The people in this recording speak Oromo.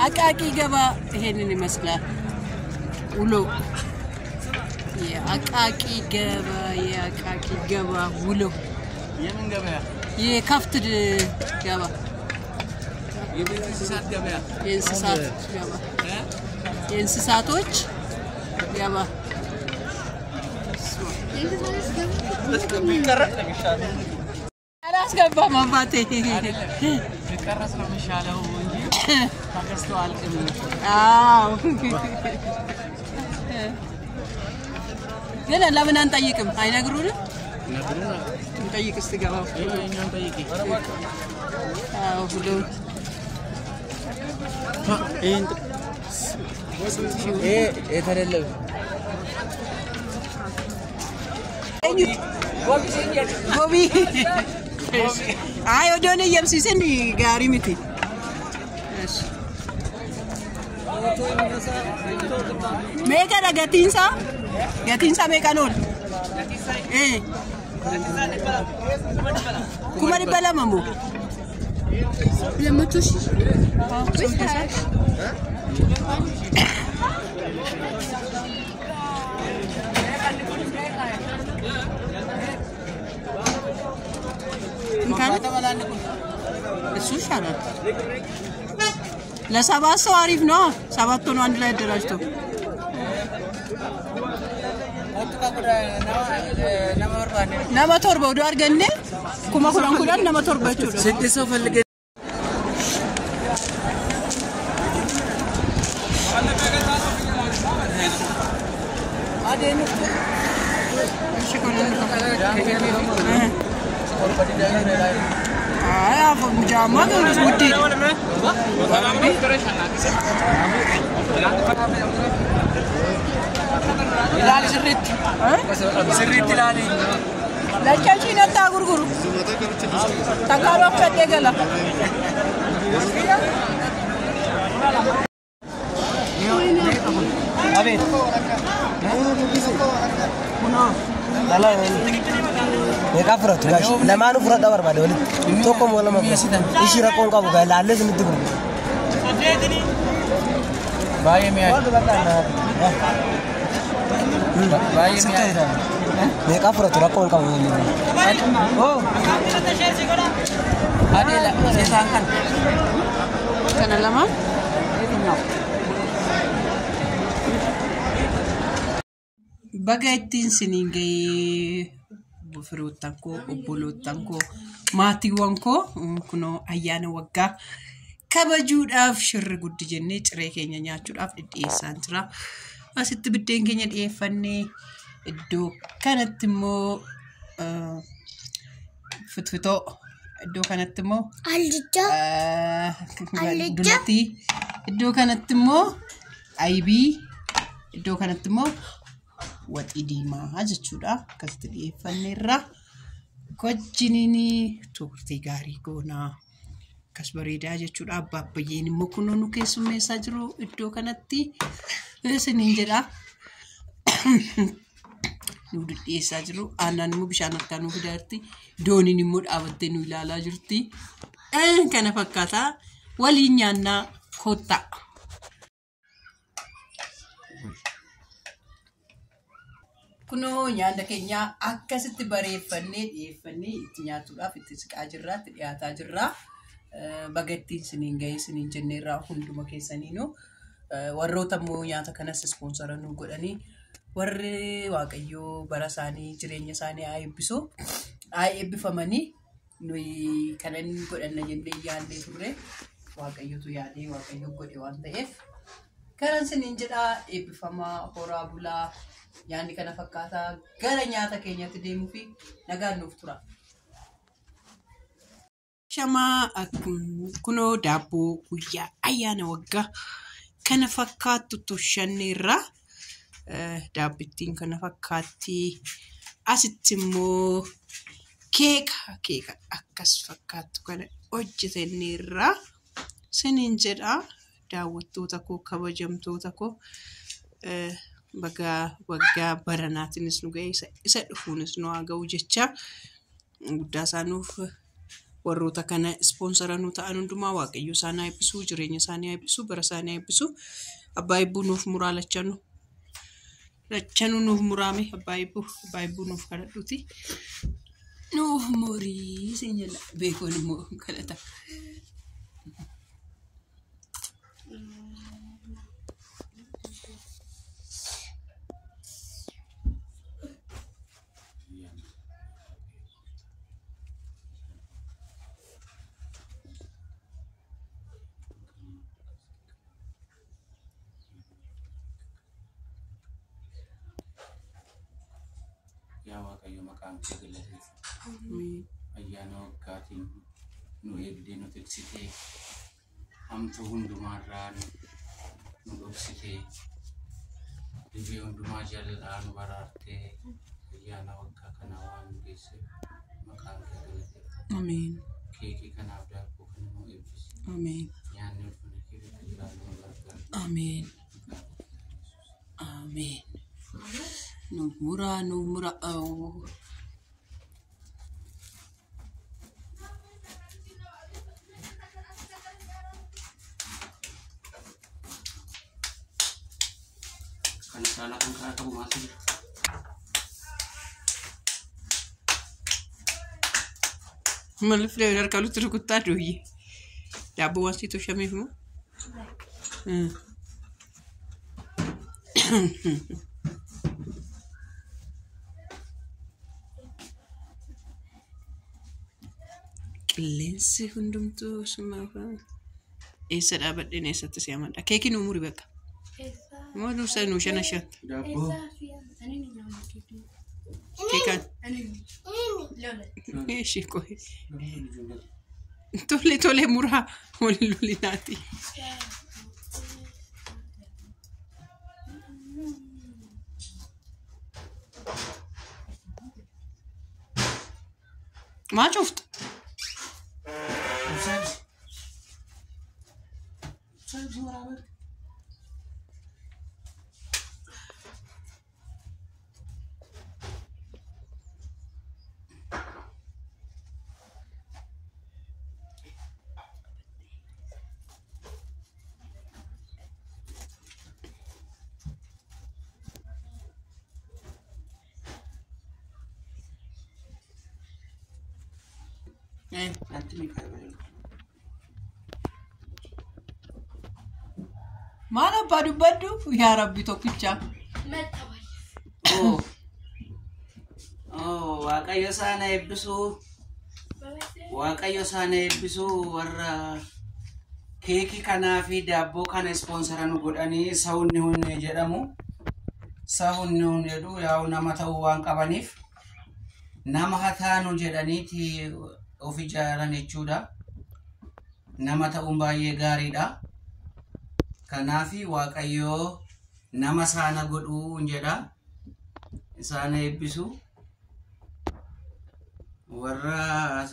አቃቂ ገባ ይሄንን ይመስላል ውሎ የአቃቂ ገባ ውሎ የምን ገበያ የከፍት ገባ የእንስሳት ገበያ የእንስሳቶች ገባ አላስገባም አባቴ ከቀረስ ነው የሚሻለው እንጂ ታከስተው አልቅም አዎ ግን ለምን አንጠይቅም አይነግሩንም ነግሩና እንጠይቅ እስቲ ገባው እኛን ጠይቂ አዎ ሁሉ የተደለበ ጎቢ አይ ወደኔ የምሲሰን ጋሪ ምት እሺ ሜጋ ገቲንሳ ሜጋ ነው ኩማሪ በላማሙ ለሞቶሽ እሱ ይሻላል ለሰባት ሰው አሪፍ ነው ሰባት ነው አንድ ላይ ደራጅቶ ነመቶር በወዶ አርገኔ ኩማ ኩላን ነመቶር በቹ ስድስት ሰው ፈልገ جامع ودي لا سريت لالي لا تشي نتا غرغرو تكارو فتيغلا ابي لا يكفرت باش لما نفرط دور بعد ولد توكم ولا ما يشير قون قابو قال على لازم تقول باي مي باي مي يكفرت قون قابو او هذه لا سيسانكن كان لما بغيتين سنينغي بفروتانكو وبولوتانكو ماتيوانكو كنو ايانا وغا كبجوداف شر غد جني تري كينيا نياچوداف ديسانترا اسيت بدين كينيا ديفني ادو كانتمو فتفتو ادو كانتمو دولتي ادو كانتمو ايبي ادو كانتمو واتيديما هاجچودا كستدي فنيرا كوجينيني تورتي غاري غونا كسبريدا هاجچودا بابيين مكنونو كيسمي ساجرو ادو كانتي سنينجدا نودي ساجرو انان مو بشان كانو بدارتي دونيني مود ابتنو لالا جرتي كان فكاتا ولينيانا كوتا كنو نياندا كينيا akkasitti bareeffannee dhiyeeffannee itti nyaatuudhaaf itti siqaa jirra itti dhiyaataa jirra bagattiin siniin ga'ee siniin jenneerraa hunduma keessaniinuu warroota immoo nyaata kanas ispoonsara nu godhanii warri waaqayyoo bara isaanii jireenya isaanii haa eebbifamanii nuyi kanan godhanna jennee yaadnee turre waaqayyootu yaadee waaqayyoo godhe waan ta'eef kanan siniin jedhaa eebbifamaa horaa bulaa yaani kana fakkaata gara nyaata keenyatti deemuu fi nagaan nuuf tura. Shama kuno daaboo guyyaa ayyaana waggaa kana fakkaattu toshanneerra daabbittiin kana fakkaatti asitti immoo keeka akkas fakkaattu kana hojjetanneerra siniin jedha daawwattoota koo kabajamtoota koo waggaa baranaatinis nu ga'e isa dhufuunis nu haa ga'u jecha guddaa isaanuuf warroota kana ispoonsara nu ta'an hundumaa waaqayyo isaan haa eebbisu, jireenya isaanii haa eebbisu, bara isaanii haa eebbisu. Abbaa eebbuu nuuf muraa lachanu. Lachanu nuuf murame abbaa eebbuu nuuf kadhadhuuti. Nuuf murii sinyala beekoon immoo kadhata. Ya Waaqayyo maqaan kee galateeffamu. Ayyaana waggaatiin nu eegdee nu tiksitee hamtuu hundumaarraa nu dhoksitee dhibee hundumaa jalaa nu baraartee ayyaana waggaa kana waan nu geesseef maqaan kee galateeffamu. Ameen. Keekii kanaaf daakuu kana nu eebbisi. Ameen. Nyaanni ulfina kee jiraatu nu gargaara. Ameen. Ameen. Nuuf muraa. Kan salah kan kamu masih. Malu flavor kalau terukutah doyi. Dabu wasi tu syamifmu. Qilleensi hundumtuu sumaaf eessa dhaabadheen eessatti si amanda keekiin umuri bakka moo nuusa nuu shana shan keekan eeshi kohe tole muraa waliin lolinaati. ما شفت Nanti nih kayak mana badu ya Rabbi tokkicha. Waaqayyo sana eebbisu. Waaqayyo sana eebbisu warra keekii kanaa fi daabboo kana ispoonsara nu godhanii sa'unni hunne jedhamu. Sa'unni hunne jedhu yaa'u nama ta'uu waan qabaniif nama hataanu jedhaniiti of ijaaran jechuudha. Nama ta'uun baay'ee gaariidha. Kanaafi waaqayyo nama sana godhuu jedha. Isaan eebbisu. Warra